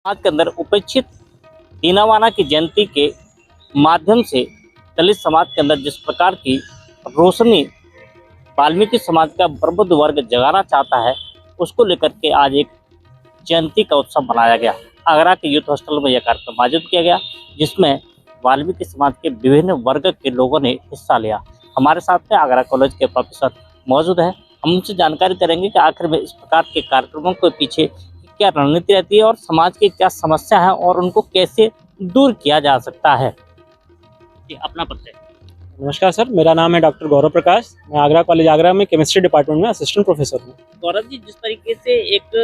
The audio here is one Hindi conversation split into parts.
समाज के अंदर उपेक्षित दीनवाना की जयंती के माध्यम से दलित समाज के अंदर जिस प्रकार की रोशनी वाल्मीकि समाज का प्रबुद्ध वर्ग जगाना चाहता है, उसको लेकर के आज एक जयंती का उत्सव मनाया गया। आगरा के यूथ हॉस्टल में यह कार्यक्रम आयोजित किया गया, जिसमें वाल्मीकि समाज के विभिन्न वर्ग के लोगों ने हिस्सा लिया। हमारे साथ में आगरा कॉलेज के प्रोफेसर मौजूद हैं। हम उनसे जानकारी करेंगे कि आखिर में इस प्रकार के कार्यक्रमों के पीछे क्या रणनीति रहती है और समाज की क्या समस्या है और उनको कैसे दूर किया जा सकता है। अपना परिचय। नमस्कार सर, मेरा नाम है डॉक्टर गौरव प्रकाश। मैं आगरा कॉलेज आगरा में केमिस्ट्री डिपार्टमेंट में असिस्टेंट प्रोफेसर हूँ। गौरव जी, जिस तरीके से एक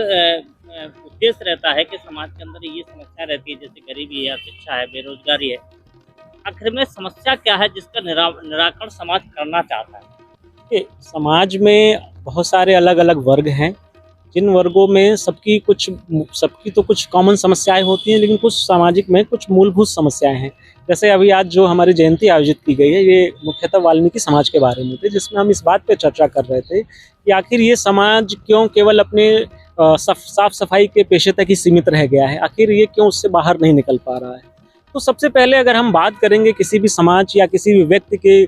उद्देश्य रहता है कि समाज के अंदर ये समस्या रहती है, जैसे गरीबी है, शिक्षा है, बेरोजगारी है, आखिर में समस्या क्या है जिसका निराकरण समाज करना चाहता है? समाज में बहुत सारे अलग अलग वर्ग हैं, जिन वर्गों में सबकी तो कुछ कॉमन समस्याएं होती हैं, लेकिन कुछ सामाजिक में कुछ मूलभूत समस्याएं हैं। जैसे अभी आज जो हमारी जयंती आयोजित की गई है, ये मुख्यतः वाल्मीकि समाज के बारे में थे, जिसमें हम इस बात पे चर्चा कर रहे थे कि आखिर ये समाज क्यों केवल अपने साफ सफाई के पेशे तक ही सीमित रह गया है, आखिर ये क्यों उससे बाहर नहीं निकल पा रहा है। तो सबसे पहले अगर हम बात करेंगे किसी भी समाज या किसी भी व्यक्ति के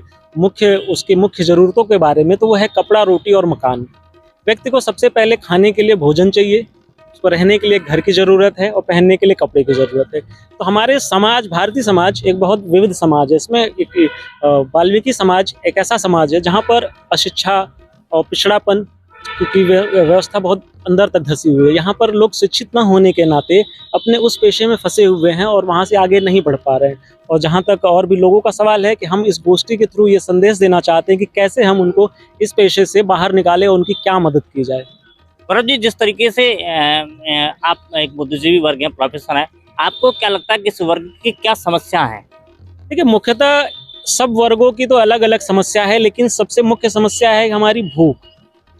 उसकी मुख्य ज़रूरतों के बारे में, तो वो है कपड़ा, रोटी और मकान। व्यक्ति को सबसे पहले खाने के लिए भोजन चाहिए, उसको रहने के लिए घर की ज़रूरत है और पहनने के लिए कपड़े की ज़रूरत है। तो हमारे समाज, भारतीय समाज एक बहुत विविध समाज है। इसमें वाल्मीकि समाज एक ऐसा समाज है जहाँ पर अशिक्षा और पिछड़ापन की व्यवस्था बहुत अंदर तक धसी हुई है। यहाँ पर लोग शिक्षित न होने के नाते अपने उस पेशे में फंसे हुए हैं और वहाँ से आगे नहीं बढ़ पा रहे हैं। और जहाँ तक और भी लोगों का सवाल है कि हम इस गोष्ठी के थ्रू ये संदेश देना चाहते हैं कि कैसे हम उनको इस पेशे से बाहर निकालें और उनकी क्या मदद की जाए। गौरव जी, जिस तरीके से आप एक बुद्धिजीवी वर्ग हैं, प्रोफेसर हैं, आपको क्या लगता है कि इस वर्ग की क्या समस्या है? देखिए, मुख्यतः सब वर्गों की तो अलग अलग समस्या है, लेकिन सबसे मुख्य समस्या है हमारी भूख।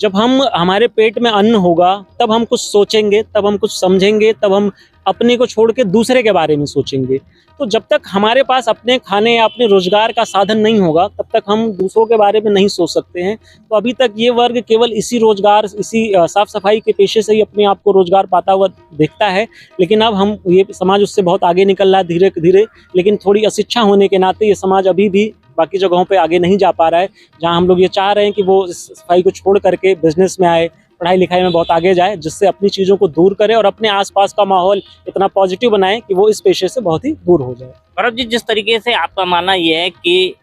जब हमारे पेट में अन्न होगा, तब हम कुछ सोचेंगे, तब हम कुछ समझेंगे, तब हम अपने को छोड़ के दूसरे के बारे में सोचेंगे। तो जब तक हमारे पास अपने खाने या अपने रोजगार का साधन नहीं होगा, तब तक हम दूसरों के बारे में नहीं सोच सकते हैं। तो अभी तक ये वर्ग केवल इसी रोजगार, इसी साफ सफाई के पेशे से ही अपने आप को रोजगार पाता हुआ देखता है। लेकिन अब ये समाज उससे बहुत आगे निकल रहा है धीरे धीरे, लेकिन थोड़ी अशिक्षा होने के नाते ये समाज अभी भी बाकी जगहों पे आगे नहीं जा पा रहा है, जहां हम लोग ये चाह रहे हैं कि वो इस सफाई को छोड़ करके बिजनेस में आए, पढ़ाई लिखाई में बहुत आगे जाए, जिससे अपनी चीज़ों को दूर करे और अपने आसपास का माहौल इतना पॉजिटिव बनाए कि वो इस पेशे से बहुत ही दूर हो जाए। गौरव जी, जिस तरीके से आपका मानना ये है कि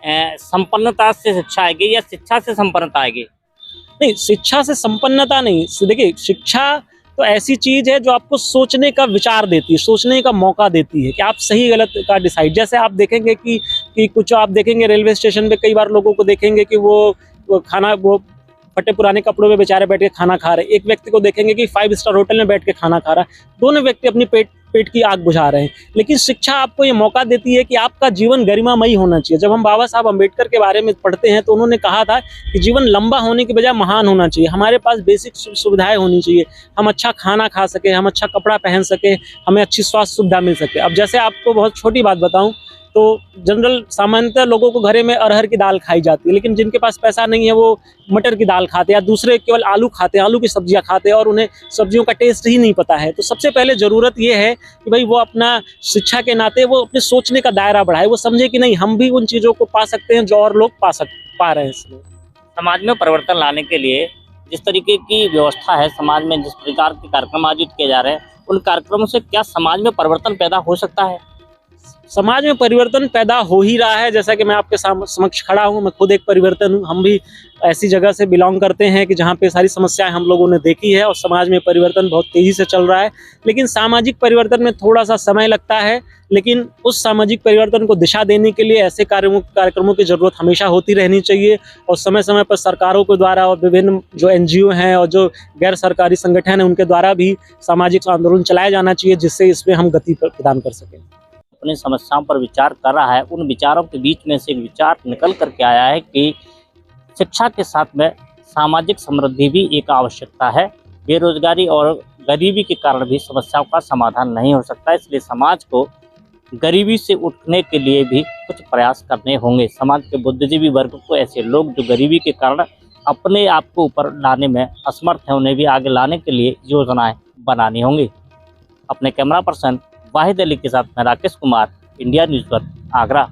संपन्नता से शिक्षा आएगी या शिक्षा से संपन्नता आएगी? नहीं, शिक्षा से संपन्नता नहीं। देखिए, शिक्षा तो ऐसी चीज है जो आपको सोचने का विचार देती है, सोचने का मौका देती है कि आप सही गलत का डिसाइड। जैसे आप देखेंगे कि कुछ आप देखेंगे रेलवे स्टेशन पे कई बार लोगों को देखेंगे कि वो फटे पुराने कपड़ों में बेचारे बैठ के खाना खा रहे हैं। एक व्यक्ति को देखेंगे कि 5 स्टार होटल में बैठ के खाना खा रहा है। दोनों व्यक्ति अपनी पेट की आग बुझा रहे हैं। लेकिन शिक्षा आपको ये मौका देती है कि आपका जीवन गरिमामयी होना चाहिए। जब हम बाबा साहब अम्बेडकर के बारे में पढ़ते हैं तो उन्होंने कहा था कि जीवन लंबा होने की बजाय महान होना चाहिए। हमारे पास बेसिक सुविधाएं होनी चाहिए, हम अच्छा खाना खा सके, हम अच्छा कपड़ा पहन सके, हमें अच्छी स्वास्थ्य सुविधा मिल सके। अब जैसे आपको बहुत छोटी बात बताऊं तो जनरल सामान्यतः लोगों को घरे में अरहर की दाल खाई जाती है, लेकिन जिनके पास पैसा नहीं है वो मटर की दाल खाते हैं, या दूसरे केवल आलू खाते हैं, आलू की सब्जियां खाते हैं और उन्हें सब्जियों का टेस्ट ही नहीं पता है। तो सबसे पहले ज़रूरत ये है कि भाई वो अपना शिक्षा के नाते वो अपने सोचने का दायरा बढ़ाए, वो समझे कि नहीं, हम भी उन चीज़ों को पा सकते हैं जो और लोग पा रहे हैं। इसमें समाज में परिवर्तन लाने के लिए जिस तरीके की व्यवस्था है, समाज में जिस प्रकार के कार्यक्रम आयोजित किए जा रहे हैं, उन कार्यक्रमों से क्या समाज में परिवर्तन पैदा हो सकता है? समाज में परिवर्तन पैदा हो ही रहा है। जैसा कि मैं आपके समक्ष खड़ा हूँ, मैं खुद एक परिवर्तन हूँ। हम भी ऐसी जगह से बिलोंग करते हैं कि जहाँ पे सारी समस्याएं हम लोगों ने देखी है और समाज में परिवर्तन बहुत तेज़ी से चल रहा है। लेकिन सामाजिक परिवर्तन में थोड़ा सा समय लगता है, लेकिन उस सामाजिक परिवर्तन को दिशा देने के लिए ऐसे कार्यक्रमों की ज़रूरत हमेशा होती रहनी चाहिए। और समय समय पर सरकारों के द्वारा और विभिन्न जो NGO हैं और जो गैर सरकारी संगठन हैं, उनके द्वारा भी सामाजिक आंदोलन चलाया जाना चाहिए, जिससे इसमें हम गति प्रदान कर सकें। अपनी समस्याओं पर विचार कर रहा है, उन विचारों के बीच में से एक विचार निकल करके आया है कि शिक्षा के साथ में सामाजिक समृद्धि भी एक आवश्यकता है। बेरोजगारी और गरीबी के कारण भी समस्याओं का समाधान नहीं हो सकता, इसलिए समाज को गरीबी से उठने के लिए भी कुछ प्रयास करने होंगे। समाज के बुद्धिजीवी वर्ग को, ऐसे लोग जो गरीबी के कारण अपने आप को ऊपर लाने में असमर्थ हैं, उन्हें भी आगे लाने के लिए योजनाएं बनानी होंगी। अपने कैमरा पर्सन वाहिद अली के साथ मैं राकेश कुमार, इंडिया न्यूज़ पर आगरा।